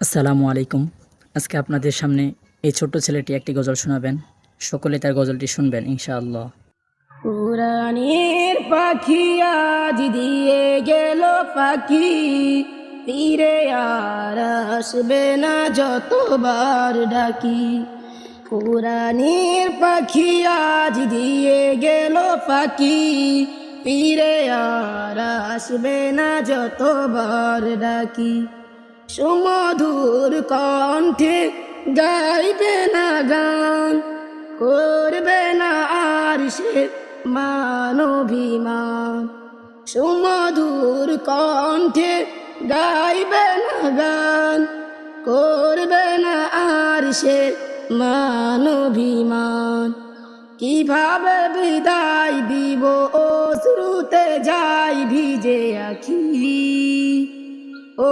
আসসালামু আলাইকুম। আজকে আপনাদের সামনে এই ছোট্ট ছেলেটি একটি গজল শোনাবেন। সকলে তার গজলটি শুনবেন ইনশাআল্লাহ। পুরাণের পাখি আজ দিয়ে গেল পাখি, ফিরে আর আসবে না যতবার ডাকি। পুরাণের পাখি আজ দিয়ে গেল পাখি, ফিরে আর আসবে না যতবার ডাকি। সুমধুর কণ্ঠে গাইবে না গান, করবে না আর সে মানবিমান। সুমধুর কণ্ঠে গাইবে না গান, করবে না আর সে মানবিমান। কিভাবে বিদায় দিব অশ্রুতে যাই ভিজে আখি, ও